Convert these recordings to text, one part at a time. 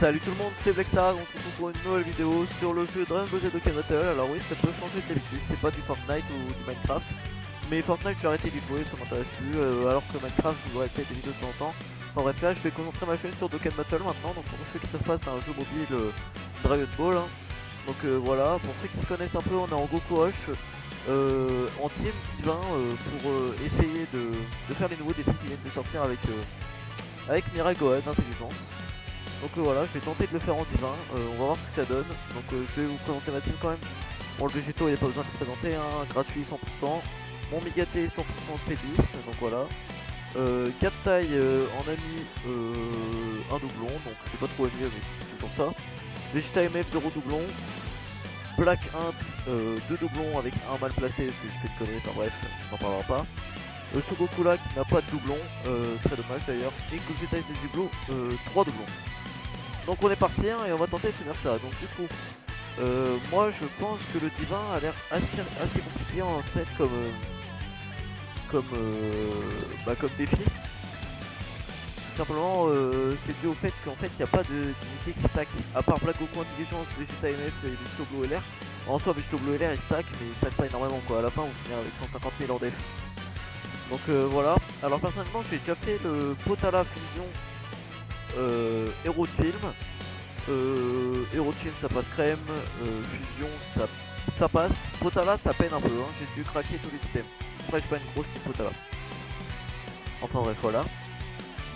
Salut tout le monde, c'est Vexar, on se retrouve pour une nouvelle vidéo sur le jeu Dragon Ball Z Dokkan Battle. Alors oui, ça peut changer d'habitude, c'est pas du Fortnite ou du Minecraft. Mais Fortnite, j'ai arrêté d'y jouer, ça m'intéresse plus, alors que Minecraft, je jouerai peut-être des vidéos de temps en temps. En bref, là, je vais concentrer ma chaîne sur Dokkan Battle maintenant. Donc pour ceux qui savent pas, c'est un jeu mobile Dragon Ball. Hein. Donc voilà, pour ceux qui se connaissent un peu, on est en Goku Rush, en team divin, pour essayer de faire les nouveaux défis qui viennent de sortir avec Mirai Gohan d'intelligence. Donc voilà, je vais tenter de le faire en divin, on va voir ce que ça donne. Donc je vais vous présenter ma team quand même. Bon, le végétaux, il n'y a pas besoin de le présenter, hein. Gratuit 100%. Mon Migaté 100% SP10, donc voilà. 4 tailles en ami, un doublon, donc je sais pas trop ami, mais c'est toujours ça. Vegeta MF 0 doublon. Black Int 2 doublons avec un mal placé parce que j'ai fait de conneries, enfin bref, on n'en parlera pas. Sugokula qui n'a pas de doublon, très dommage d'ailleurs. Et Gogeta SSJ Blue, 3 doublons. Donc on est parti hein, et on va tenter de finir ça. Donc du coup, moi je pense que le divin a l'air assez compliqué en fait comme défi. Tout simplement c'est dû au fait qu'en fait il n'y a pas d'unité qui stack. À part Black Goku Intelligence, Vegeta MF et Vegeta Blue LR. En soi Vegeta Blue LR il stack mais il stack pas énormément quoi. À la fin on finit avec 150 000 en def. Donc voilà. Alors personnellement j'ai déjà fait le Potala Fusion héros de film. Héros de film ça passe crème, fusion ça passe, Potala ça peine un peu, hein. J'ai dû craquer tous les items. Après j'ai pas une grosse team Potala. Enfin bref voilà.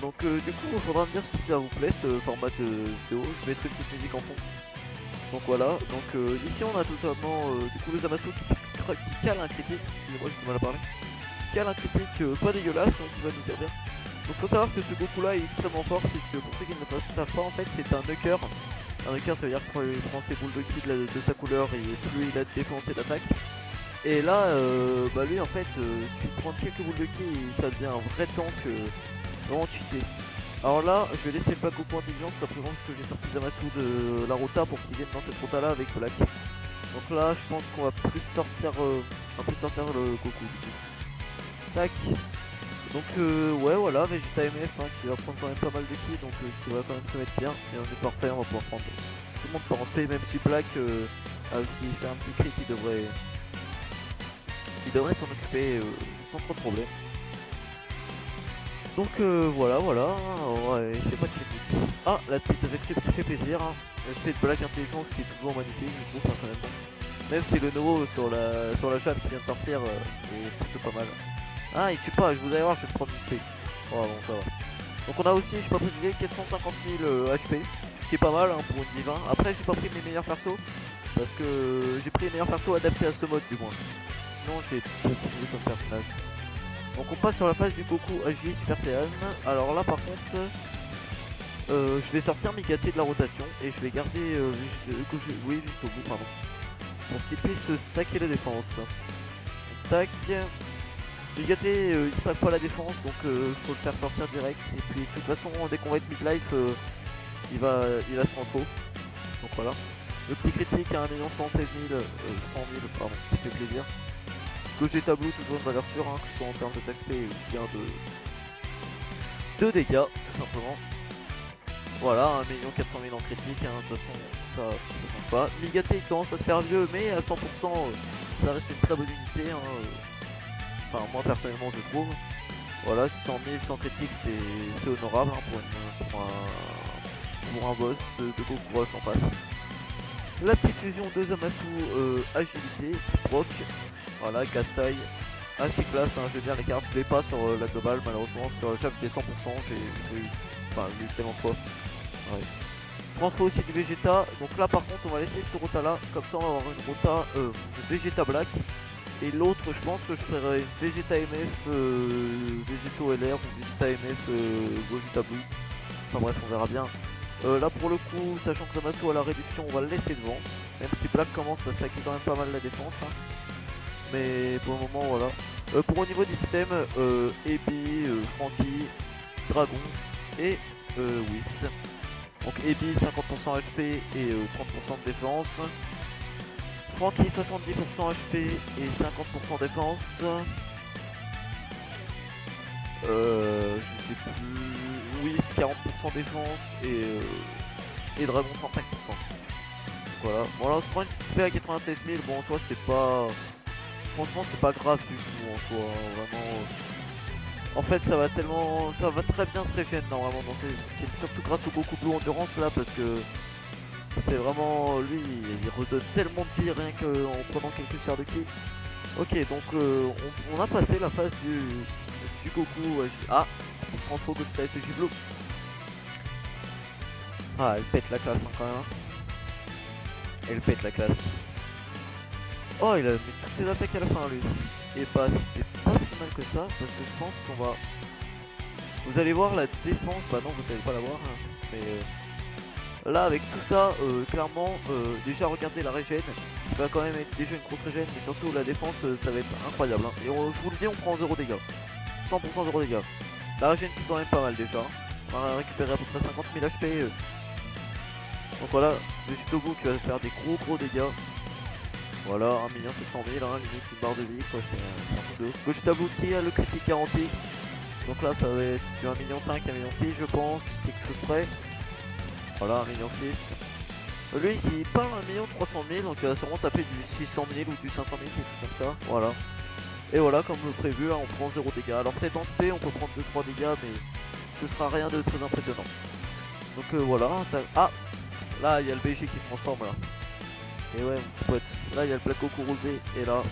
Donc du coup il faudra me dire si ça vous plaît ce format de vidéo, je mettrai une petite musique en fond. Donc voilà, donc ici on a tout simplement du coup le Zamasu qui cale un critique, excusez-moi j'ai du mal à parler. Qui cale un critique pas dégueulasse hein, qui va nous servir. Donc faut savoir que ce Goku là est extrêmement fort puisque pour ceux qui ne le savent pas en fait c'est un nuker. Un nuker ça veut dire qu'il prend ses boules de ki de sa couleur et plus il a de défense et d'attaque. Et là lui en fait s'il prend quelques boules de ki ça devient un vrai tank vraiment cheaté. Alors là je vais laisser le pack Goku intelligent tout simplement parce que j'ai sorti Zamasu de la rota pour qu'il vienne dans cette rota là avec Black. Donc là je pense qu'on va plus sortir le Goku du coup. Tac. Donc ouais voilà, Vegeta MF hein, qui va prendre quand même pas mal de ki, donc qui va quand même se mettre bien. Et on est parfait, on va pouvoir prendre tout le monde peut rentrer, même si Black a aussi fait un petit crit, il devrait s'en occuper sans trop de problème. Donc voilà, ouais, c'est pas de critique. Ah, la petite Vexup qui fait plaisir, hein. L'aspect de Black Intelligence qui est toujours magnifique, je trouve personnellement. Même si le nouveau sur la chatte qui vient de sortir est plutôt pas mal. Ah il tue pas, je vous allez voir, je vais le prendre une spé. Oh bon ça va. Donc on a aussi, je pas précisé, 450 000 HP, ce qui est pas mal hein, pour une divin. Après j'ai pas pris mes meilleurs persos, parce que j'ai pris les meilleurs persos adaptés à ce mode du moins. Sinon j'ai beaucoup mieux comme personnage. Donc on passe sur la phase du Goku AJ Super Saiyan. Alors là par contre, je vais sortir Migaté de la rotation et je vais garder oui juste au bout pardon. Pour qu'il puisse stacker la défense. Tac. Migaté il stack pas la défense donc faut le faire sortir direct et puis de toute façon dès qu'on va être midlife il va se transfo. Donc voilà. Le petit critique à 1 116 000, 100 000 pardon, qui fait plaisir. Gogeta Blue toujours une valeur sûre hein, que ce soit en termes de XP ou bien de dégâts tout simplement. Voilà 1 400 000 en critique hein, de toute façon ça change pas. Migaté il commence à se faire vieux mais à 100% ça reste une très bonne unité hein, enfin moi personnellement je trouve. Voilà 600 000 sans critique c'est honorable hein, pour un boss de Goku Rush en passe. La petite fusion de Zamasu agilité qui proc. Voilà 4 tailles assez classe hein, j'aime bien les cartes, je l'ai pas sur la globale malheureusement, sur le chef j'ai 100%, j'ai eu tellement de fois. Ouais. Transfo aussi du Vegeta, donc là par contre on va laisser cette rota là, comme ça on va avoir une rota de Vegeta Black. Et l'autre je pense que je ferai une Vegeta MF Vegeto LR ou Vegeta MF Gogeta Blue. Enfin bref on verra bien. Là pour le coup, sachant que Zamasu a la réduction, on va le laisser devant. Même si Black commence à stacker quand même pas mal la défense. Hein. Mais pour le moment voilà. Pour au niveau du système, Ebi, Franky, Dragon et Whis. Donc Ebi 50% HP et 30% de défense. Franky 70% HP et 50% défense. Je sais plus. Whis 40% défense et et dragon 35%. Voilà, bon là on se prend une petite spé à 96 000, bon en soi c'est pas... Franchement c'est pas grave du tout en soi, hein, vraiment... En fait ça va tellement... ça va très bien se régénérer normalement dans ces teams, surtout grâce au Goku Blue Endurance là parce que... C'est vraiment... lui il redonne tellement de vie rien qu'en prenant quelques sphères de ki. Ok donc on a passé la phase du Goku... Ah, petite transfo Gogeta SG Blue. Ah elle pète la classe hein, quand même. Elle pète la classe. Oh il a mis toutes ses attaques à la fin lui. Et bah c'est pas si mal que ça parce que je pense qu'on va... Vous allez voir la défense, bah non vous allez pas la voir hein. Mais là avec tout ça, clairement déjà regardez la régène. Qui va quand même être déjà une grosse régène. Mais surtout la défense ça va être incroyable hein. Et je vous le dis on prend 0 dégâts. 100% 0 dégâts. La régène qui est quand même pas mal déjà. On va récupérer à peu près 50 000 HP. Donc voilà, Vegetobu qui va faire des gros dégâts. Voilà, 1 700 000, hein, limite une barre de vie quoi, c'est un peu de... Vegetobu qui a le critique garanti. Donc là ça va être du 1,5 million, 1,6 million je pense, quelque chose près. Voilà, 1,6 million. Lui qui parle 1 300 000, donc il va sûrement taper du 600 000 ou du 500 000, quelque chose comme ça, voilà. Et voilà, comme prévu, hein, on prend 0 dégâts. Alors peut-être en SP on peut prendre 2-3 dégâts, mais ce sera rien de très impressionnant. Donc voilà, ça... Ah, là il y a le BG qui se transforme là. Et ouais mon petit pote, là il y a le Black Goku rosé et là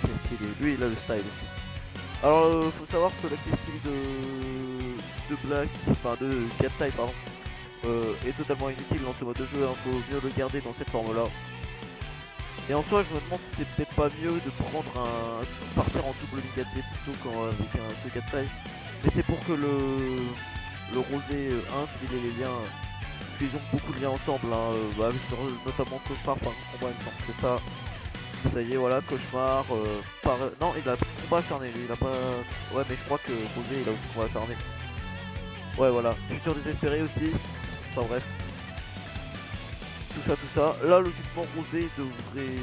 c'est stylé, lui il a le style aussi. Alors faut savoir que la style de Black, enfin de Gattai pardon, est totalement inutile dans ce mode de jeu, hein, faut mieux le garder dans cette forme là. Et en soi je me demande si c'est peut-être pas mieux de prendre partir en double Ligaté plutôt qu'avec ce Gattai. Mais c'est pour que le rosé int il ait les liens. Parce qu'ils ont beaucoup de liens ensemble, hein, sur, notamment Cauchemar par combat, il me semble que ça y est, voilà, Cauchemar, non, il a combat acharné, lui, il a pas... Ouais, mais je crois que Rosé, il a aussi combat acharné. Ouais, voilà, Futur désespéré aussi, enfin bref. Tout ça, là, logiquement, Rosé devrait...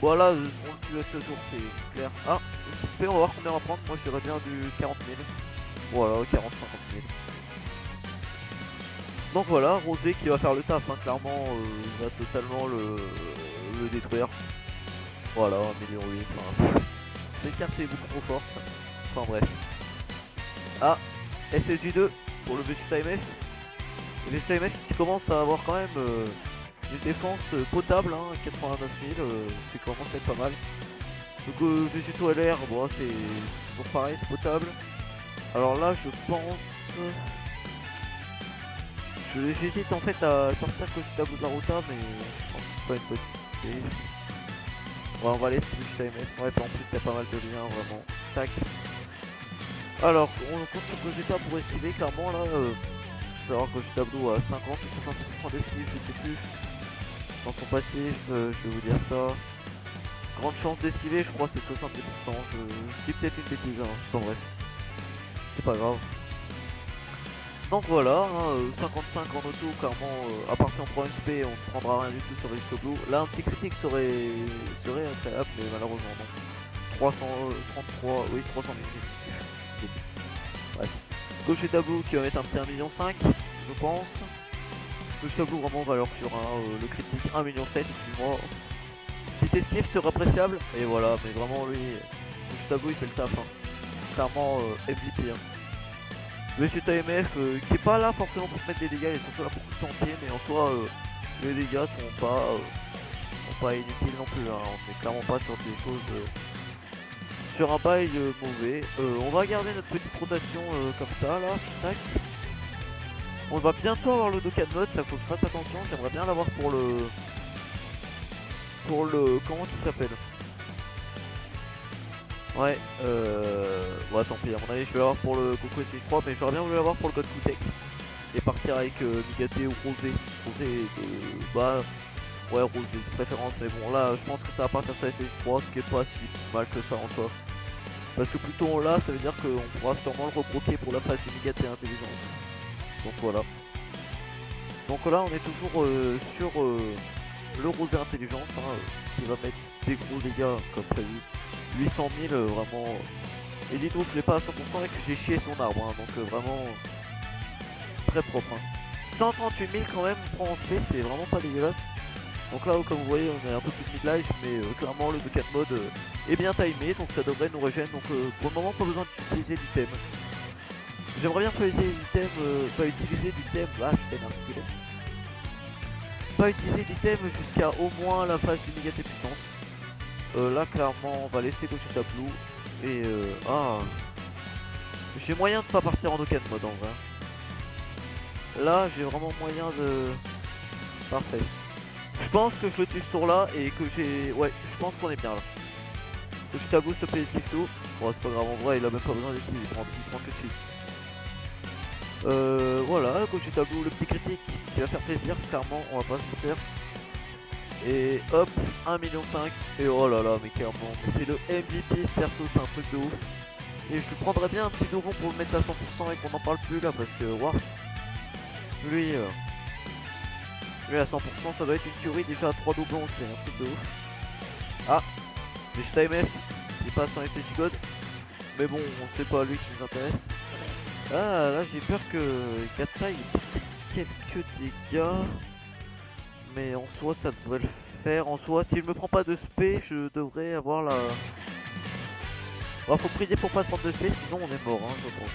Voilà, on le tue à ce tour, c'est clair. Ah, une petite spé, on va voir combien on va prendre, moi je dirais bien du 40 000. Voilà, 40-50 000. Donc voilà, Rosé qui va faire le taf, hein, clairement, il va totalement le détruire. Voilà, 1,8 million, enfin, cette carte est beaucoup trop forte. Enfin bref. Ah, SSJ2 pour le Vegeta MF. Le Vegeta MF qui commence à avoir quand même une défense potable, hein, 89 000, c'est commence à être pas mal. Donc Vegeto LR, bon c'est toujours pareil, c'est potable. Alors là je pense... J'hésite en fait à sortir Gogeta Blue de la Ruta, mais je pense que c'est pas une bonne idée. Ouais, on va laisser Vegeta MF. Ouais, en plus il y a pas mal de liens vraiment. Tac. Alors, on compte sur Gogeta pour esquiver clairement là. Faut savoir que Gogeta Blue a 50 ou 60% d'esquive, je sais plus. Dans son passif, je vais vous dire ça. Grande chance d'esquiver, je crois c'est 70%. Je dis peut-être une bêtise, hein. Enfin bref. C'est pas grave. Donc voilà, hein, 55 en auto, clairement, à part si on prend une SP, on ne prendra rien du tout sur Vegeta Blue. Là, un petit critique serait incroyable, mais malheureusement non. 333, oui, 300 000. Bref. Gogeta Blue qui va mettre un petit 1,5 million, je pense. Gogeta Blue vraiment valeur sûre, hein, le critique 1,7 million, excuse-moi. Petite esquive serait appréciable, et voilà, mais vraiment lui, Gogeta Blue il fait le taf, hein. Clairement MVP. Hein. Vegeta MF qui est pas là forcément pour te mettre des dégâts, il est surtout là pour te tenter, mais en soi les dégâts sont pas inutiles non plus, hein. On est clairement pas sur des choses sur un bail mauvais. On va garder notre petite rotation comme ça là, tac. On va bientôt avoir le Dokkan mode, ça faut que je fasse attention, j'aimerais bien l'avoir pour le comment il s'appelle. Ouais, bon tant pis, à mon avis je vais l'avoir pour le Goku SX3, mais j'aurais bien voulu l'avoir pour le Goku Tech. Et partir avec Migaté ou Rosé. Rosé bah ouais Rosé de préférence, mais bon là je pense que ça va partir sur SX3, ce qui est pas si mal que ça en soi. Parce que plutôt là ça veut dire qu'on pourra sûrement le rebroquer pour la phase du Migaté intelligence. Donc voilà. Donc là on est toujours sur le Rosé intelligence, hein, qui va mettre des gros dégâts comme prévu. 800 000 vraiment. Et dites-vous que je l'ai pas à 100% et que j'ai chié son arbre, hein, donc vraiment très propre. Hein. 138 000 quand même, on prend en SP, c'est vraiment pas dégueulasse. Donc là, comme vous voyez, on est un peu plus de mid-life, mais clairement le 2-4 mode est bien timé, donc ça devrait nous régénérer. Donc pour le moment, pas besoin d'utiliser l'item. J'aimerais bien pas utiliser l'item, là je peine articulé. Pas utiliser l'item jusqu'à au moins la phase du méga puissance. Là clairement, on va laisser gauche tableau. Et j'ai moyen de pas partir en 2-4 mode en vrai. Là, j'ai vraiment moyen de... Parfait. Je pense que je le tue ce tour là et que j'ai... Ouais, je pense qu'on est bien là. Gauche tableau, s'il te plaît, esquive tout. Bon, c'est pas grave, en vrai, il a même pas besoin d'esquive, il prend que cheat. Voilà, gauche tableau, le petit critique qui va faire plaisir, clairement, on va pas se mentir. Et hop, 1,5 million. Et oh là là, mais clairement, c'est le MVP ce perso, c'est un truc de ouf. Et je lui prendrais bien un petit doublon pour le mettre à 100% et qu'on n'en parle plus là, parce que waouh. Lui à 100%, ça doit être une curie. Déjà à 3 doublons, c'est un truc de ouf. Ah, Vegeta MF, il passe en SSJ God. Mais bon, c'est pas lui qui nous intéresse. Ah, là j'ai peur que Gata il ait quelques dégâts. Mais en soi, ça devrait le faire. En soi, s'il me prend pas de spé, je devrais avoir la... Bon, faut prier pour pas se prendre de spé, sinon on est mort, hein, je pense.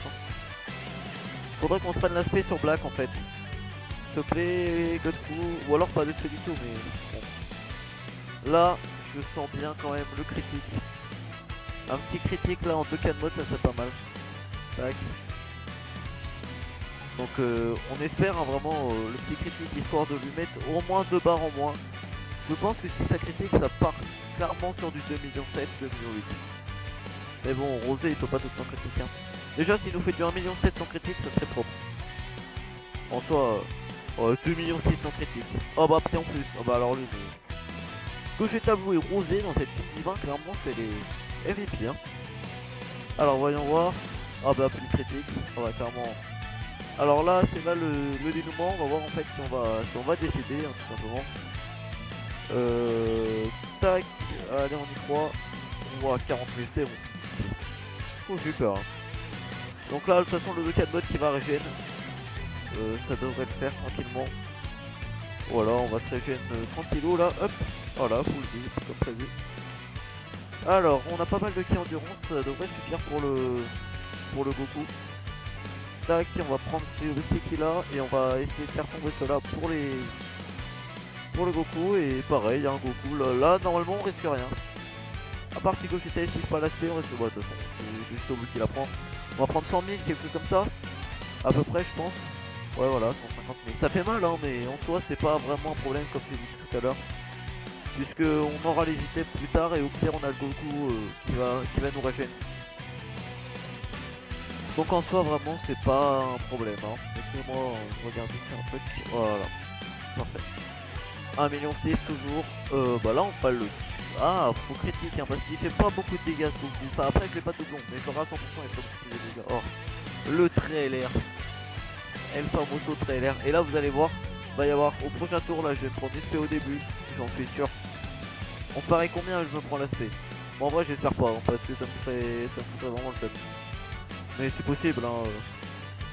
Faudrait qu'on se prenne l'aspect sur Black en fait. S'il te plaît, Godku. Ou alors pas de spé du tout, mais bon. Là, je sens bien quand même le critique. Un petit critique là en 2K de mode, ça serait pas mal. Tac. Donc on espère hein, vraiment le petit critique histoire de lui mettre au moins 2 barres en moins. Je pense que si ça critique, ça part clairement sur du 2,7 millions, 2,8 millions. Mais bon, Rosé il peut pas tout le temps critiquer. Hein. Déjà, s'il nous fait du 1,7 million sans critique, ça serait propre. En soi, 2,6 millions sans critique. Oh bah, putain, en plus. Oh bah, alors lui, mais... Gauche tableau et Rosé dans cette team divin, clairement, c'est les MVP. Hein. Alors, voyons voir. Ah bah, plus de critique. Oh bah, clairement. Alors là, c'est là le dénouement. On va voir en fait si on va décider, hein, tout simplement. Tac. Allez, on y croit. On voit 40 000, c'est bon. Oh, j'ai eu peur. Hein. Donc là, de toute façon, le 2-4 mode qui va régène. Ça devrait le faire tranquillement. Voilà, on va se régène tranquillou là. Hop. Voilà, full vie, comme prévu. Alors, on a pas mal de ki endurance. Ça devrait suffire pour le Goku. Tac, on va prendre ces ki là et on va essayer de faire tomber cela pour le Goku. Et pareil, il y a un Goku là, normalement on risque rien. À part si Gogeta esquive pas l'aspect, on risque de toute façon, c'est juste au bout qui la prend. On va prendre 100 000, quelque chose comme ça. À peu près, je pense. Ouais, voilà, 150 000. Ça fait mal, hein, mais en soi, c'est pas vraiment un problème, comme j'ai dit tout à l'heure. Puisque on aura les items plus tard et au pire, on a le Goku qui va nous régénérer. Donc en soi, vraiment, c'est pas un problème. Hein. Laissez-moi regarder un truc. Voilà, parfait. 1,6 million toujours. Bah là, on va le... Ah, faut critique, hein, parce qu'il fait pas beaucoup de dégâts ce Goku. Enfin, après, je l'ai pas doublon, mais j'aurai à 100% et pas beaucoup de dégâts. Oh, le trailer. El famoso trailer. Et là, vous allez voir, va y avoir au prochain tour, là, je vais me prendre SP au début, j'en suis sûr. On parie combien je me prends l'aspect? Bon, en vrai, j'espère pas, hein, parce que ça me ferait vraiment le seum. Mais c'est possible, hein.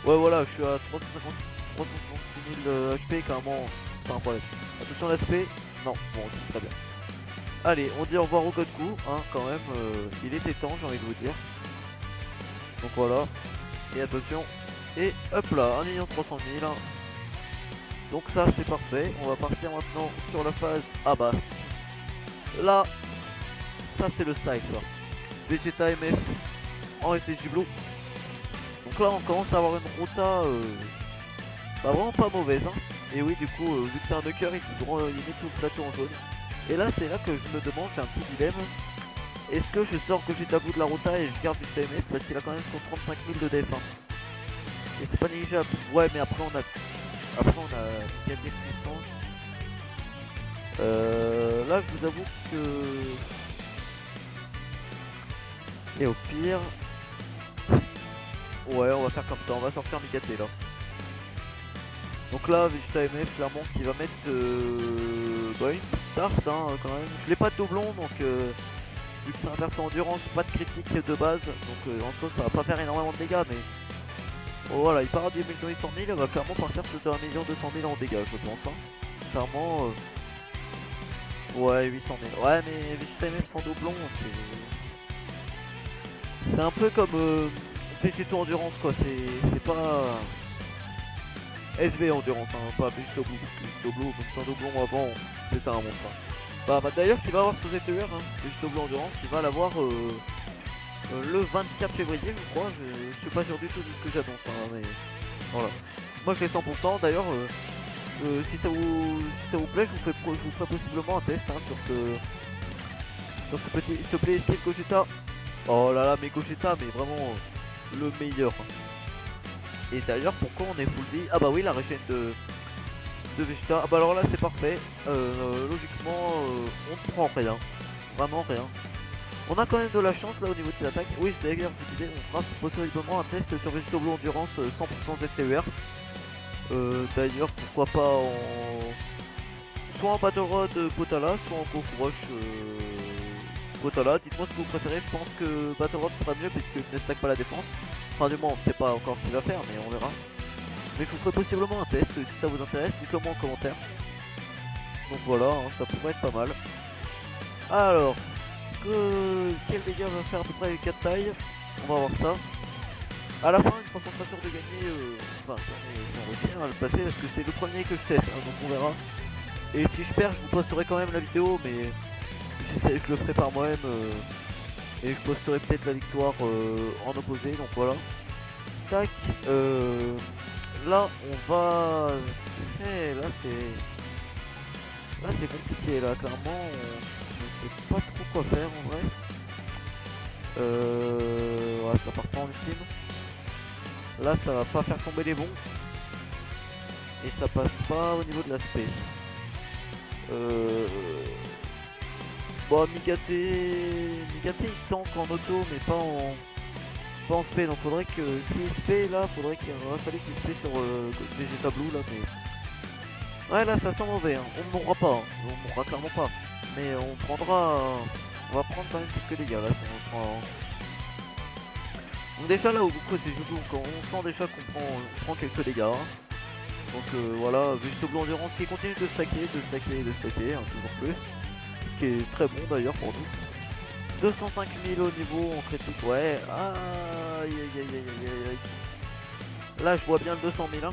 Ouais, voilà, je suis à 366 000 HP, carrément, c'est pas un problème. Attention l'aspect, non, bon, ok, très bien. Allez, on dit au revoir au Godku, hein, quand même, il était temps, j'ai envie de vous dire. Donc voilà, et attention, et hop là, 1 300 000. Donc ça c'est parfait, on va partir maintenant sur la phase, ah bah, là, ça c'est le style ça. Vegeta MF en SSJ Blue. Donc là on commence à avoir une rota bah, vraiment pas mauvaise, hein. Et oui, du coup, vu que c'est un knocker, il met tout le plateau en jaune. Et là, c'est là que je me demande, j'ai un petit dilemme. Est-ce que je sors que j'ai tabou de la rota et je garde du TMF parce qu'il a quand même son 35 000 de def. Hein. Et c'est pas négligeable. Ouais, mais après on a gagné de puissance. Là, je vous avoue que... Et au pire... Ouais, on va faire comme ça, on va sortir Migaté là. Donc là, Vegeta MF, clairement, qui va mettre bah, une petite tarte hein, quand même. Je l'ai pas de doublon, donc vu que c'est un perso endurance, pas de critique de base. Donc en soi, ça va pas faire énormément de dégâts, mais Oh, voilà, il part à 10 800 000, il va clairement partir sur 1 200 000 en dégâts, je pense. Hein. Clairement, ouais, 800 000. Ouais, mais Vegeta MF sans doublon, c'est un peu comme Végéto Endurance, quoi. C'est pas SV Endurance, hein, pas Végéto Blue. Végéto Blue, même sans doublon avant, c'était un monstre. Hein. Bah, d'ailleurs, qui va avoir sous ZTUR, hein, Végéto Blue Endurance, il va l'avoir le 24 février, je crois. Je suis pas sûr du tout de ce que j'annonce, hein, mais voilà. Moi, je l'ai 100%. D'ailleurs, si ça vous plaît, je vous ferai possiblement un test hein, sur ce petit, s'il te plaît, Steve Gogeta. Oh là là, mais Gogeta, mais vraiment le meilleur. Et d'ailleurs, pourquoi on est full vie? Ah bah oui, la régène de Vegeta. Ah bah alors là, c'est parfait. Logiquement, on ne prend rien. Vraiment rien. On a quand même de la chance là au niveau de ses attaques. Oui, d'ailleurs, je vous disais, on fera possiblement un test sur Végéto Blue Endurance 100% ZTUR. D'ailleurs, pourquoi pas en... soit en Battle Road Potala, soit en Goku Rush Potala. Dites-moi ce que vous préférez, je pense que Battle Road sera mieux puisqu'il ne stack pas la défense. Enfin du moins, on ne sait pas encore ce qu'il va faire, mais on verra. Mais je vous ferai possiblement un test, si ça vous intéresse, dites-le moi en commentaire. Donc voilà, hein, ça pourrait être pas mal. Alors, quel dégât va faire à peu près les 4 tailles? On va voir ça. À la fin, une fois qu'on sera sûr de gagner, enfin, si on réussit à le passer, parce que c'est le premier que je teste, hein, donc on verra. Et si je perds, je vous posterai quand même la vidéo, mais je le ferai par moi-même. Et je posterai peut-être la victoire en opposé, donc voilà. Tac, là on va... Là c'est compliqué, là clairement, je sais pas trop quoi faire en vrai. Ouais, ça part pas en ultime. Là ça va pas faire tomber les bons. Et ça passe pas au niveau de l'aspect. Bon, Migate il tank en auto mais pas en spé, donc faudrait que si spé là, faudrait qu'il fallait qu'il spé sur Vegeta Blue là, mais ouais là ça sent mauvais, hein. On ne mourra pas, hein. On mourra clairement pas, mais on va prendre quand même quelques dégâts là si on prend. Donc déjà là au Goku c'est Judo, donc on sent déjà qu'on prend quelques dégâts. Hein. Donc voilà, Végéto Blue Endurance qui continue de stacker, hein, toujours plus. Ce qui est très bon d'ailleurs pour nous. 205 000 au niveau en critique, ouais. Aïe aïe aïe aïe aïe aïe. Là je vois bien le 200 000. Hein.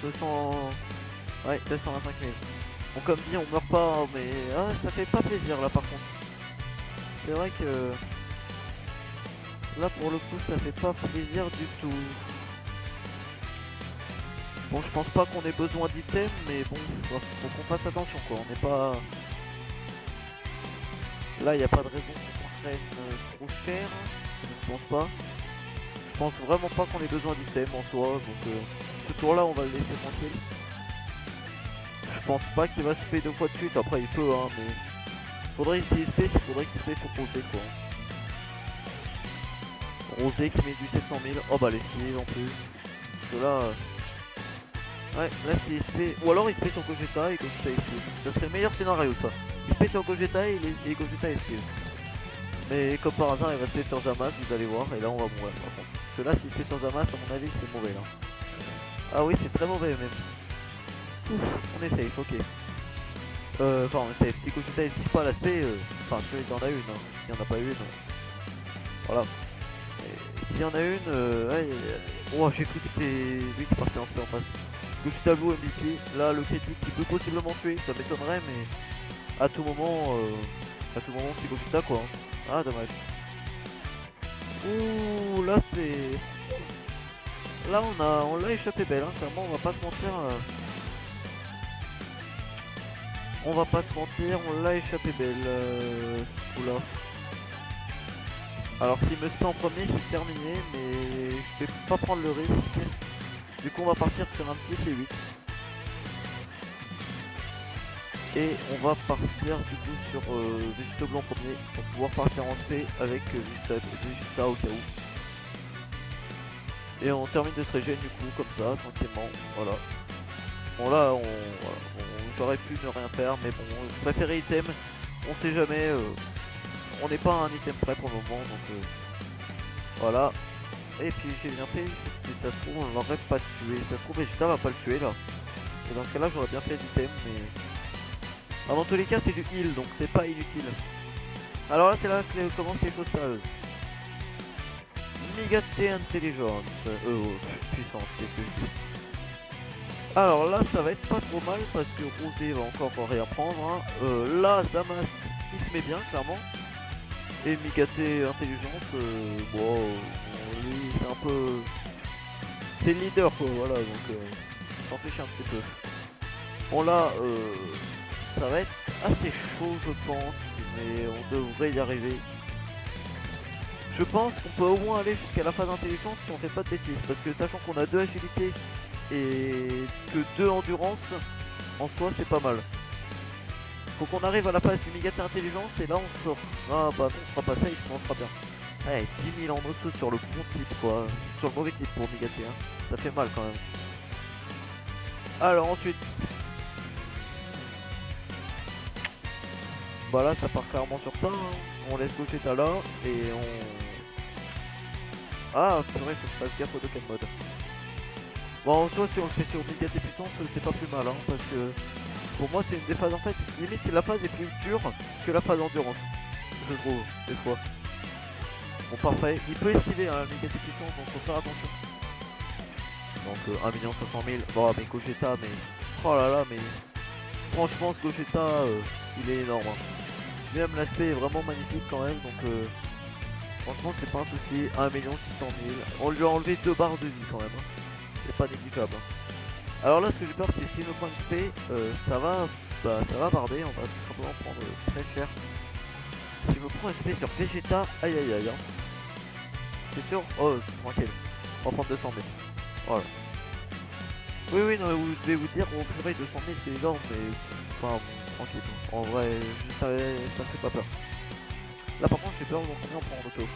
200... Ouais, 225 000. Bon comme dit on meurt pas, mais ça fait pas plaisir là par contre. C'est vrai que... Là pour le coup ça fait pas plaisir du tout. Bon, je pense pas qu'on ait besoin d'items, mais bon, faut qu'on fasse attention quoi. On n'est pas... Là, il n'y a pas de raison qu'on prenne trop cher. Je ne pense pas. Je pense vraiment pas qu'on ait besoin d'items en soi. Donc, ce tour-là, on va le laisser tranquille. Je pense pas qu'il va se payer 2 fois de suite. Après, il peut, hein, mais... Faudrait ici SP, il faudrait qu'il se paye sur Rosé quoi. Rosé qui met du 700 000. Oh bah, l'esquive en plus. Parce que là... Ouais, là c'est SP, ou alors il SP sur Gogeta et Gogeta esquive. Ça serait le meilleur scénario ça. Il SP sur Gogeta et Gogeta esquive. Mais comme par hasard il va SP sur Zamas, vous allez voir, et là on va mourir par contre. Parce que là si SP sur Zamas, à mon avis c'est mauvais là. Ah oui c'est très mauvais même. Ouf, on est safe, ok. Enfin on est safe, si Gogeta esquive pas l'aspect, enfin si il en a une, hein. S'il y en a pas une, voilà. S'il y en a une, ouais, oh j'ai cru que c'était lui qui partait en spé en face. Gogeta Blue MVP, là le critique qui peut possiblement tuer, ça m'étonnerait mais à tout moment c'est Gogeta quoi. Ah dommage. Ouh là c'est... Là on l'a échappé belle, hein. Clairement on va pas se mentir. On va pas se mentir, on l'a échappé belle ce coup-là. Alors s'il me spé en premier c'est terminé mais je vais pas prendre le risque. Du coup on va partir sur un petit C8. Et on va partir du coup sur Vegeta Blanc premier pour pouvoir partir en spé avec Vegeta au cas où. Et on termine de se régénérer du coup comme ça tranquillement, voilà. Bon là j'aurais pu ne rien faire mais bon je préférais item, on sait jamais, on n'est pas un item prêt pour le moment donc voilà. Et puis j'ai bien fait parce que ça se trouve on l'aurait pas tué. Ça se trouve Vegeta va pas le tuer là. Et dans ce cas là j'aurais bien fait l'item mais... Alors, dans tous les cas c'est du heal donc c'est pas inutile. Alors là c'est là que commencent les choses sérieuses. Migaté intelligence. Puissance, qu'est-ce que je dis. Alors là ça va être pas trop mal parce que Rosé va encore réapprendre hein. Là Zamas il se met bien clairement. Et Migaté intelligence bon lui c'est un peu... C'est le leader quoi voilà donc il s'en fiche un petit peu. Bon là ça va être assez chaud je pense mais on devrait y arriver. Je pense qu'on peut au moins aller jusqu'à la phase intelligence si on fait pas de bêtises parce que sachant qu'on a 2 agilité et que 2 endurance en soi c'est pas mal. Faut qu'on arrive à la phase du Migaté intelligence et là on sort. Ah bah non on sera pas safe mais on sera bien. Ouais 10 000 en auto sur le bon type quoi. Sur le mauvais type pour Migaté hein. Ça fait mal quand même. Alors ensuite. Bah là ça part clairement sur ça hein. On laisse Gogeta là et on... Ah purée faut que je fasse gaffe au Dokkan mode. Bon en soi si on le fait sur Migaté puissance c'est pas plus mal hein, parce que pour moi c'est une des phases en fait, limite c'est la phase est plus dure que la phase endurance, je trouve, des fois. Bon parfait, il peut esquiver hein, Migaté puissance donc faut faire attention. Donc 1 500 000, bon mais Gogeta mais... Oh là là mais... Franchement ce Gogeta il est énorme hein. Même l'aspect est vraiment magnifique quand même donc franchement c'est pas un souci, 1 600 000. On lui a enlevé 2 barres de vie quand même hein. C'est pas négligeable hein. Alors là ce que j'ai peur c'est si le point de SP ça va barder, on va tout simplement prendre très cher. Si je me prends SP sur Vegeta, aïe aïe aïe hein. C'est sûr, oh tranquille, on va prendre 200 000. Voilà. Oui non vous devez vous dire, oh purée 200 000 c'est énorme mais enfin bon, tranquille. En vrai ça me fait pas peur. Là par contre j'ai peur donc combien on prend en auto.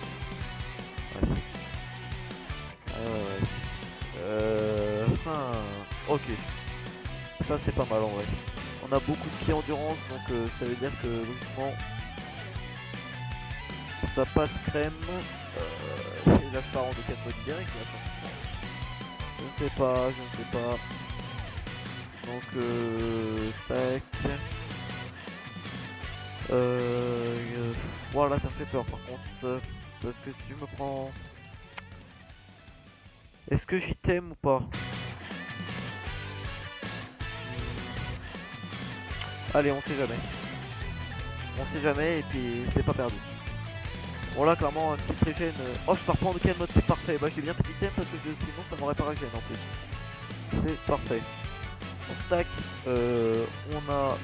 Ok. Ça c'est pas mal en vrai. On a beaucoup de ki endurance donc ça veut dire que logiquement ça passe crème. Et là je pars en Dokkan mode direct là. Je ne sais pas. Donc tac. Voilà ça me fait peur par contre. Parce que si je me prends... Est-ce que j'y t'aime ou pas? Allez on sait jamais. On sait jamais et puis c'est pas perdu. Bon là clairement un petit régène. Oh je pars pas en Dokkan mode c'est parfait. Bah j'ai bien petit thème parce que sinon ça m'aurait pas régène en plus. C'est parfait. Donc tac, on a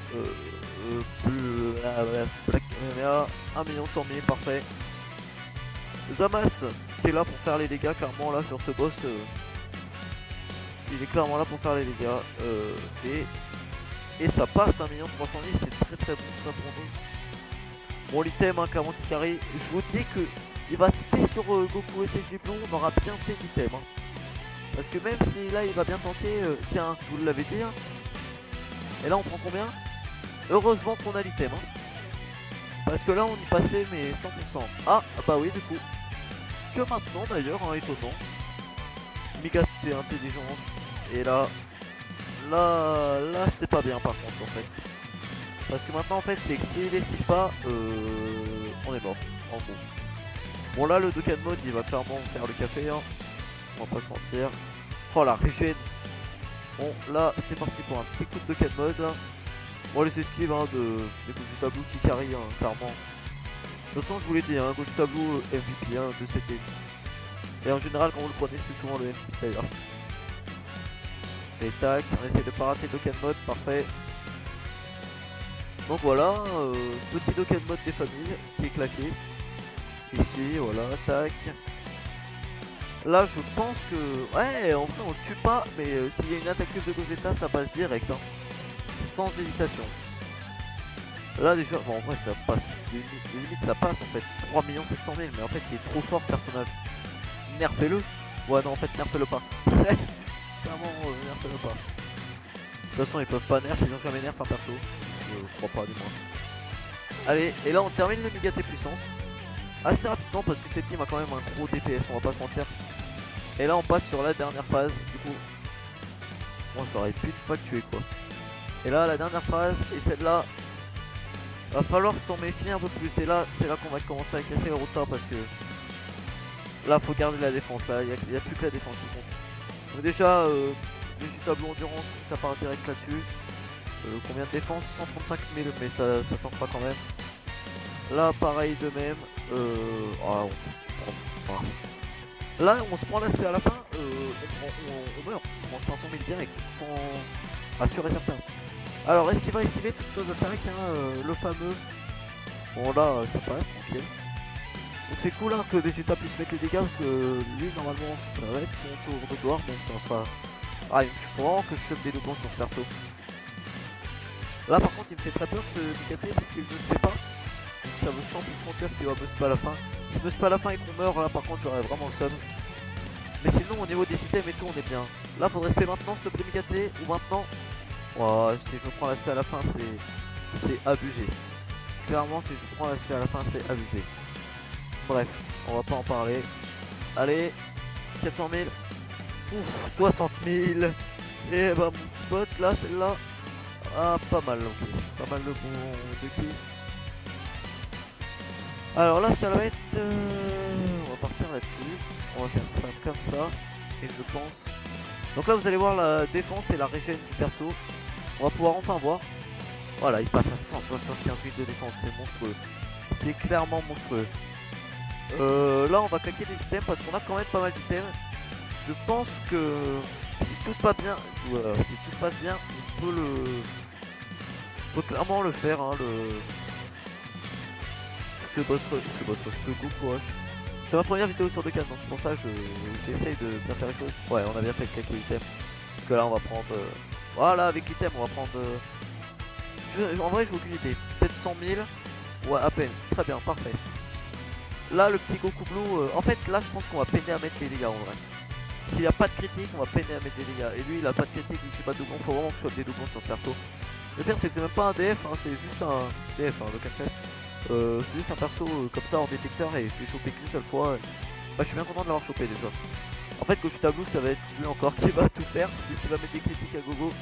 Black MMA, 1 100 000, parfait. Zamas qui est là pour faire les dégâts clairement là sur ce boss. Il est clairement là pour faire les dégâts. Et ça passe 1 300 000, c'est très bon ça pour nous. Bon l'item hein, clairement qui carry, je vous dis que il va spé sur Goku et SSJ Blue, on aura bien fait l'item hein. Parce que même si là il va bien tenter, tiens, je vous l'avais dit hein. Et là on prend combien? Heureusement qu'on a l'item hein. Parce que là on y passait mais 100%. Ah bah oui du coup. Que maintenant d'ailleurs, hein, étonnant. Migaté intelligence. Et là c'est pas bien par contre en fait. Parce que maintenant en fait c'est que s'il esquive pas, on est mort en gros. Bon là le Dokkan mode il va clairement faire le café hein. On va pas se mentir. Oh la régène. Bon là c'est parti pour un petit coup de Dokkan mode. Bon les esquives hein, des Gogeta Blue qui carry hein, clairement. De toute façon je vous l'ai dit hein, Gogeta Blue MVP hein, de cette game. Et en général quand vous le prenez c'est souvent le MVP d'ailleurs. Et tac, on essaie de pas rater le Dokkan mode, parfait. Donc voilà, petit Dokkan mode des familles qui est claqué. Ici, voilà, tac. Là je pense que... Ouais, en vrai on le tue pas, mais s'il y a une attaque de Gogeta ça passe direct hein. Sans hésitation. Là déjà, bon en vrai ça passe, limite ça passe en fait, 3 700 000, mais en fait il est trop fort ce personnage. Nerfez-le. Ouais non en fait nerfez-le pas. Clairement nerfez-le pas. De toute façon ils peuvent pas nerf, ils ont jamais nerf un perso. Je crois pas du moins. Allez, et là on termine le Migaté puissance. Assez rapidement parce que cette team a quand même un gros DPS, on va pas se mentir. Et là on passe sur la dernière phase. Du coup, moi j'aurais pu pas le tuer quoi. Et là la dernière phase, et celle-là, va falloir s'en méfier un peu plus. Et là c'est là qu'on va commencer à casser le routeur parce que là faut garder la défense. Là il y a plus que la défense qui compte. Donc déjà les tableau endurance ça part direct là-dessus. Combien de défense? 135 000, mais ça tankera quand même. Là pareil de même. Là on se prend l'aspect à la fin, on meurt, on prend 500 000 direct, sans assurer certain. Alors est-ce qu'il va esquiver toutes choses attaques, le fameux. Bon là ça passe, tranquille. Donc c'est cool hein, que Vegeta puisse mettre les dégâts parce que lui normalement ça va être son tour de gloire, même si on sera. Ah il faut vraiment que je chope des doublons sur ce perso. Là par contre il me fait très peur ce Mikate parce qu'il ne se fait pas. Donc ça veut 100% dire qu'il va me spam à la fin. Si je me spam à la fin et qu'on meurt là par contre j'aurais vraiment le seum. Mais sinon au niveau des systèmes et tout on est bien. Là faudrait spam maintenant s'il te plaît Mikate ou maintenant. Oh, si je me prends l'aspect à la fin c'est abusé. Clairement si je prends l'aspect à la fin c'est abusé. Bref, on va pas en parler. Allez, 400 000. Ouf, 60 000. Et bah mon petit pote là celle-là. Ah pas mal ok. Pas mal de bons de qui. Alors là ça va être on va partir là-dessus. On va faire ça comme ça. Et je pense. Donc là vous allez voir la défense et la régène du perso. On va pouvoir enfin voir. Voilà il passe à 175 000 de défense. C'est monstrueux. C'est clairement monstrueux. Là on va claquer des items parce qu'on a quand même pas mal d'items. Je pense que si tout se passe bien, si tout se passe bien, on peut clairement le faire hein, ce Goku Rush. C'est ma première vidéo sur 2K donc c'est pour ça que j'essaye de bien faire les choses. Ouais on a bien fait avec quelques items. Parce que là on va prendre voilà avec l'item on va prendre en vrai j'ai aucune idée. Peut-être 100 000. Ouais à peine. Très bien, parfait. Là le petit Goku Blue, en fait là je pense qu'on va peiner à mettre les dégâts en vrai. S'il n'y a pas de critique on va peiner à mettre des dégâts. Et lui il a pas de critique, il fait pas de doublon, faut vraiment que je chope des doublons sur ce perso. Le pire c'est que c'est même pas un DF, hein, c'est juste un DF hein, le cache-tête. C'est juste un perso comme ça en détecteur et je l'ai chopé qu'une seule fois. Bah je suis bien content de l'avoir chopé déjà. En fait Gauche Tableau ça va être lui encore qui va tout faire puisqu'il va mettre des critiques à gogo.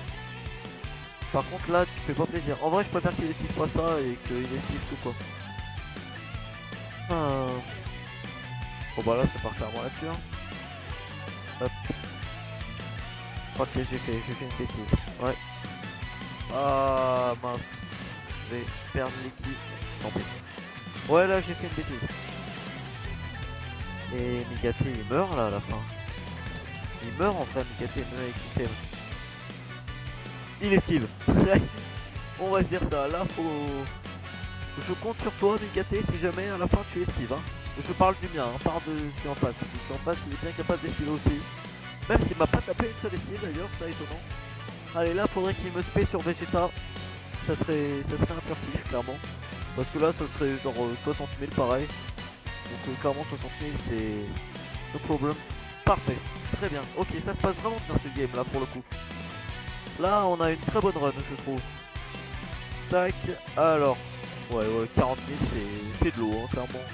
Par contre là tu fais pas plaisir. En vrai je préfère qu'il esquive pas ça et qu'il esquive tout quoi. Bon bah là ça part clairement là-dessus hein. Hop. Ok j'ai fait une bêtise. Ouais. Ah mince. Je vais perdre l'équipe. Tant pis. Ouais là j'ai fait une bêtise. Et Mikate il meurt là à la fin. Il meurt en vrai Mikate il meurt avec l'item. Il esquive. On va se dire ça. Là faut. Je compte sur toi Mikate si jamais à la fin tu esquives hein. Je parle du mien, hein, parle de celui en face. Celui en face il est bien capable d'esquiver aussi. Même s'il m'a pas tapé une seule esquive d'ailleurs, c'est étonnant. Allez là faudrait qu'il me spé sur Vegeta. Ça serait un pur kiff clairement. Parce que là ça serait genre 60 000 pareil. Donc clairement 60 000 c'est no problem. Parfait, très bien. Ok ça se passe vraiment bien ce game là pour le coup. Là on a une très bonne run je trouve. Tac, alors. Ouais 40 000 c'est de l'eau hein, clairement.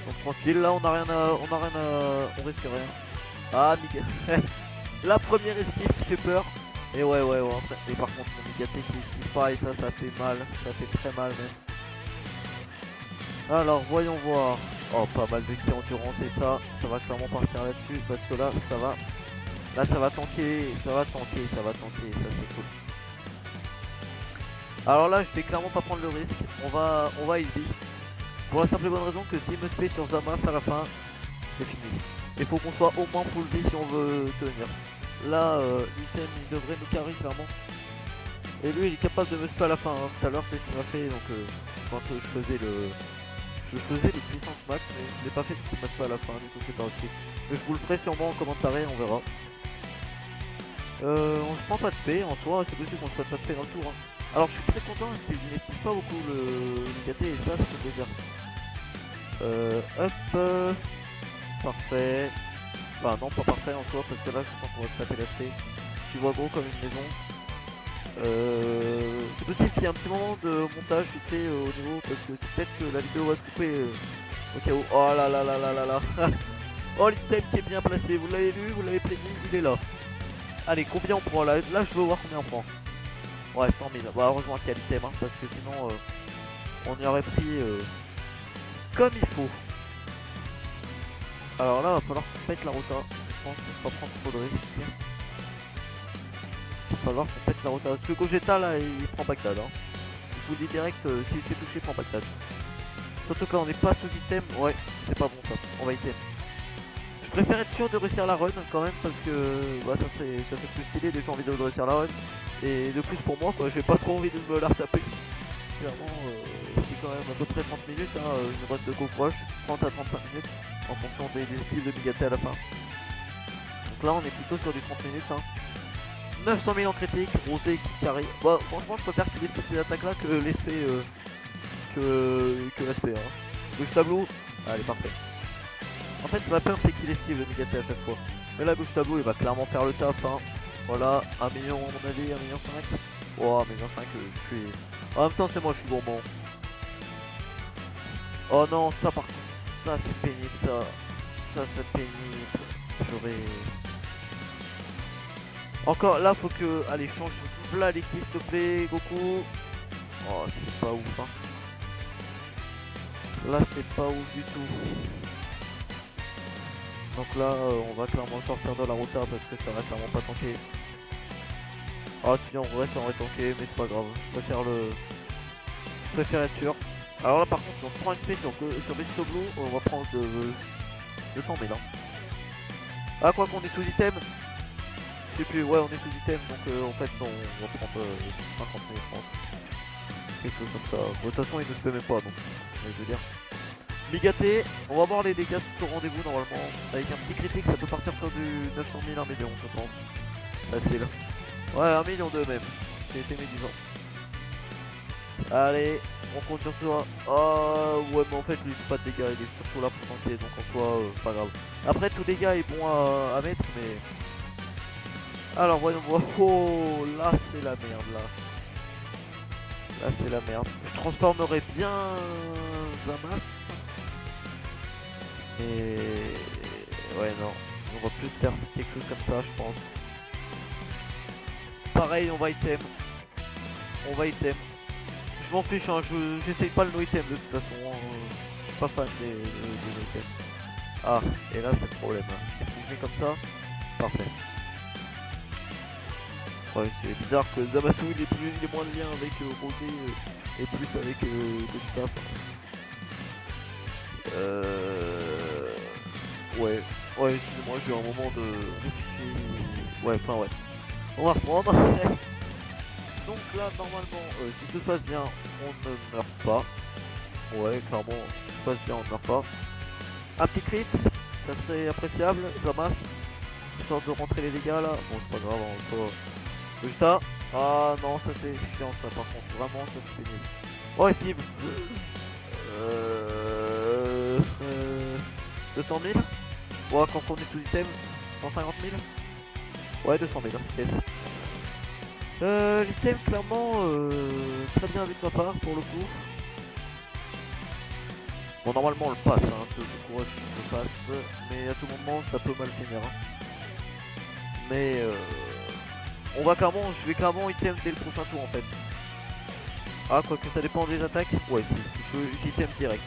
Donc tranquille, là on on risque rien. Ah Mikate. La première esquive qui fait peur. Et ouais et par contre mon Mikate qui esquive pas et ça fait mal, ça fait très mal même. Alors voyons voir. Oh pas mal de qui endurance et ça va clairement partir là-dessus parce que là ça va tanker, ça c'est cool. Alors là je vais clairement pas prendre le risque, on va easy. Pour la simple et bonne raison que s'il me spé sur Zamas à la fin, c'est fini. Il faut qu'on soit au moins full vie si on veut tenir. Là, l'item il devrait nous carry clairement. Et lui il est capable de me spé à la fin. Hein. Tout à l'heure c'est ce qu'il m'a fait donc quand je faisais le puissance max mais je l'ai pas fait parce qu'il m'a spé à la fin du coup c'est pas aussi. Mais je vous le ferai sûrement en commentaire, on verra. On se prend pas de spé en soi, c'est possible qu'on se prenne pas de spé dans le tour. Hein. Alors je suis très content parce qu'il n'esquive pas beaucoup le Mikate et ça fait plaisir. Hop, parfait. Enfin non pas parfait en soi parce que là je sens qu'on va se taper l'aspect. Tu vois gros comme une maison. C'est possible qu'il y ait un petit moment de montage vite fait au niveau parce que c'est peut-être que la vidéo va se couper au cas où. Oh là là là là là là. Oh, l'item qui est bien placé, vous l'avez vu, vous l'avez plaigné, il est là. Allez, combien on prend là? Là, je veux voir combien on prend. Ouais, 100 000. Bah, heureusement qu'il y a l'item, hein, parce que sinon, on y aurait pris comme il faut. Alors là, va falloir qu'on pète la rota. Je pense qu'on va pas prendre trop de risques. Va falloir qu'on pète la rota. Parce que Gogeta là, il prend Bagdad. Hein. Je vous le dis direct, s'il se fait toucher, il prend Bagdad. Surtout quand on n'est pas sous item. Ouais, c'est pas bon ça. On va item. Je préfère être sûr de réussir la run quand même parce que bah, ça fait plus stylé. Les gens ont envie de réussir la run. Et de plus pour moi, quoi. J'ai pas trop envie de me la retaper. Clairement, c'est quand même à peu près 30 minutes. Hein, une run de coproche, 30 à 35 minutes. En fonction des skills de Migate à la fin. Donc là on est plutôt sur du 30 minutes hein. 900 000 en critique, Rosé qui carry. Bah franchement je préfère qu'il esquive ces attaques là que l'esprit que l'esprit hein. Gauche tableau, allez parfait. En fait ma peur c'est qu'il esquive le Migate à chaque fois. Mais là gauche tableau il va clairement faire le taf hein. Voilà, 1 million à mon avis, 1,5 million. Oh 1,5 million je suis. En même temps c'est moi je suis gourmand. Oh non ça par contre. Ça c'est pénible ça. Ça c'est pénible. J'aurais. Encore là faut que. Allez change là l'équipe s'il te plaît Goku. Oh c'est pas ouf hein. Là c'est pas ouf du tout. Donc là on va clairement sortir de la rota parce que ça va clairement pas tanker. Ah si en vrai ça aurait tanké mais c'est pas grave. Je préfère être sûr. Alors là par contre si on se prend une spé sur Vegito Blue on va prendre 200 000 hein. Ah quoi qu'on est sous item. Je sais plus, ouais on est sous item donc en fait non, on va prendre 50 000 je pense. Quelque chose comme ça. De toute façon il ne se peut même pas donc je veux dire. Migate, on va voir les dégâts sous le rendez-vous normalement. Avec un petit critique ça peut partir sur du 900 000, 1 million je pense. Facile. Ouais 1 million de même. J'ai été médisant. Allez, on compte sur toi. Oh ouais mais en fait lui il fait pas de dégâts, il est surtout là pour tanker donc en soi pas grave. Après tout dégâts est bon à mettre mais. Alors voyons voir. Oh là c'est la merde là. Là c'est la merde. Je transformerai bien Zamas. Et ouais non. On va plus faire quelque chose comme ça je pense. Pareil on va item. On va item. Je m'en fiche hein, j'essaye pas le no item de toute façon. Je suis pas fan des no items. Ah et là c'est le problème. Qu'est-ce que je fais comme ça? Parfait. Ouais c'est bizarre que Zamasu il est moins de lien avec Rosé et plus avec Gogeta. Ouais, ouais excusez-moi j'ai eu un moment de réfléchir. Ouais enfin ouais. On va reprendre. Donc là normalement si tout se passe bien on ne meurt pas. Ouais clairement si tout se passe bien on ne meurt pas. Un petit crit, ça serait appréciable, Zamas. Histoire de rentrer les dégâts là. Bon c'est pas grave en soi. Vegeta. Ah non ça c'est chiant ça par contre, vraiment ça c'est pénible. Oh esquive. 200 000. Ouais quand on est sous item. 150 000. Ouais 200 000 yes. L'item clairement très bien vu de ma part pour le coup. Bon normalement on le passe hein, ce courage on le passe. Mais à tout moment ça peut mal finir hein. Mais on va clairement, je vais clairement item dès le prochain tour en fait. Ah quoique ça dépend des attaques. Ouais si, j'item direct.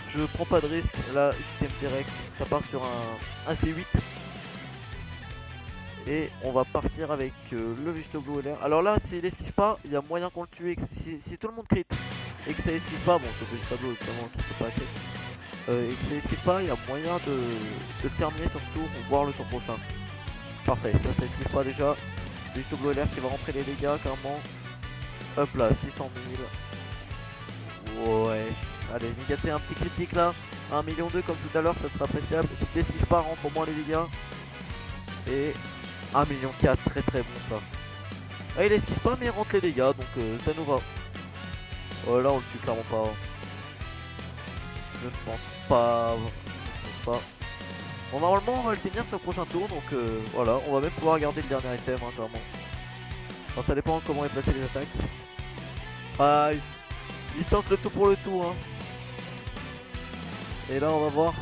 Je prends pas de risque, là j'item direct. Ça part sur un C8. Et on va partir avec le Vegito Blue LR. Alors là s'il esquive pas, il y a moyen qu'on le tue. Si tout le monde crit et que ça esquive pas, bon ce Vegito Blue évidemment qui sait pas crit. Et que ça esquive pas, il y a moyen de le terminer sur ce tour, voire le tour prochain. Parfait, ça esquive pas déjà. Vegito Blue LR qui va rentrer les dégâts clairement. Hop là, 600 000. Ouais. Allez, Migate un petit critique là. 1,2 million comme tout à l'heure, ça sera appréciable. Si t'esquives pas, rentre au moins les dégâts. Et 1,4 million, très très bon ça. Ah, il esquive pas mais il rentre les dégâts, donc ça nous va. Oh, là on le tue clairement pas. Je ne pense pas. Je ne pense pas. Bon normalement on va le finir sur le prochain tour donc voilà, on va même pouvoir garder le dernier item hein, clairement. Enfin, ça dépend comment est placé les attaques. Ah il tente le tout pour le tout hein. Et là on va voir.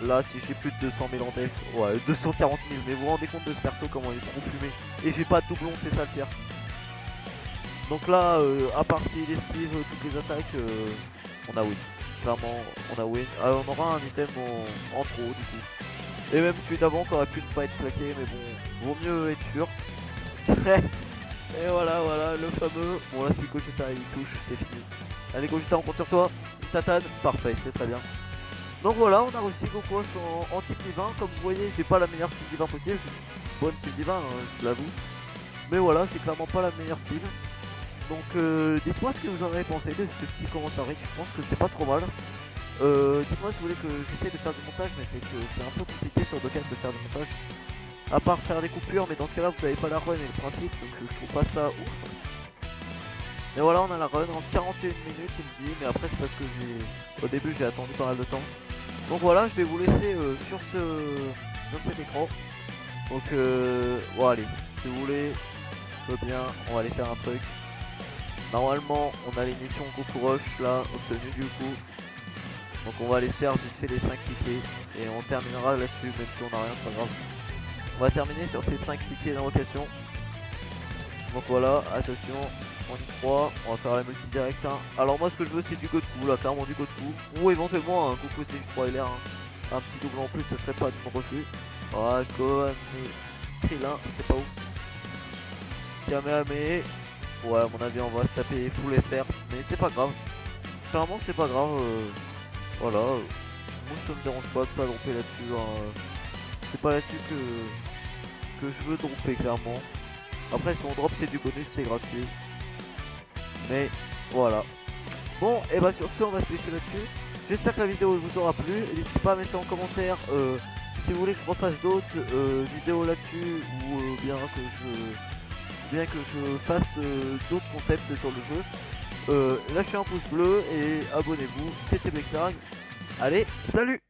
là si j'ai plus de 200 000 en def, ouais 240 000, mais vous vous rendez compte de ce perso comment il est trop fumé. Et j'ai pas de doublon, c'est ça le pire. Donc là, à part s'il esquive toutes les attaques, on a win. Clairement, on a win. On aura un item en trop du coup. Et même celui d'avant qui aurait pu ne pas être claqué, mais bon, vaut mieux être sûr. Et voilà, voilà, le fameux. Bon là si Gogeta il touche, c'est fini. Allez Gogeta, on compte sur toi. Une tatane, parfait, c'est très bien. Donc voilà, on a réussi Goku en type divin. Comme vous voyez, j'ai pas la meilleure type divin possible. Je suis bonne type divin, hein, je l'avoue. Mais voilà, c'est clairement pas la meilleure team. Donc dites-moi ce que vous en avez pensé de ce petit commentaire. Je pense que c'est pas trop mal. Dites-moi si vous voulez que j'essaie de faire du montage, mais c'est que c'est un peu compliqué sur Dokkan de faire du montage. À part faire des coupures, mais dans ce cas là vous avez pas la run et le principe, donc je trouve pas ça ouf. Mais voilà, on a la run en 41 minutes il me dit, mais après c'est parce que au début j'ai attendu pas mal de temps. Donc voilà, je vais vous laisser sur cet écran. Donc bon allez, si vous voulez, je veux bien, on va aller faire un truc. Normalement on a l'émission Goku Rush là, obtenue du coup. Donc on va aller faire vite fait les 5 tickets et on terminera là-dessus, même si on n'a rien, c'est pas grave. On va terminer sur ces 5 tickets d'invocation. Donc voilà, attention, on y croit, on va faire la multi direct. Hein. Alors moi ce que je veux c'est du Goku, là clairement du Goku. Ou éventuellement un Goku CJ3 LR, hein. Un petit double en plus, ça serait pas de mon refus. Ah, Gohan, mais Krillin, c'est pas ouf. Kamehameha, ouais à mon avis on va se taper full SR, mais c'est pas grave. Clairement c'est pas grave, voilà. Moi ça me dérange pas de pas dropper là-dessus. Hein. C'est pas là-dessus que je veux dropper clairement. Après si on drop c'est du bonus, c'est gratuit. Mais voilà. Bon et bah sur ce on va se laisser là-dessus. J'espère que la vidéo vous aura plu. N'hésitez pas à mettre en commentaire si vous voulez que je refasse d'autres vidéos là-dessus ou bien que je fasse d'autres concepts sur le jeu. Lâchez un pouce bleu et abonnez-vous. C'était Bexarg. Allez, salut!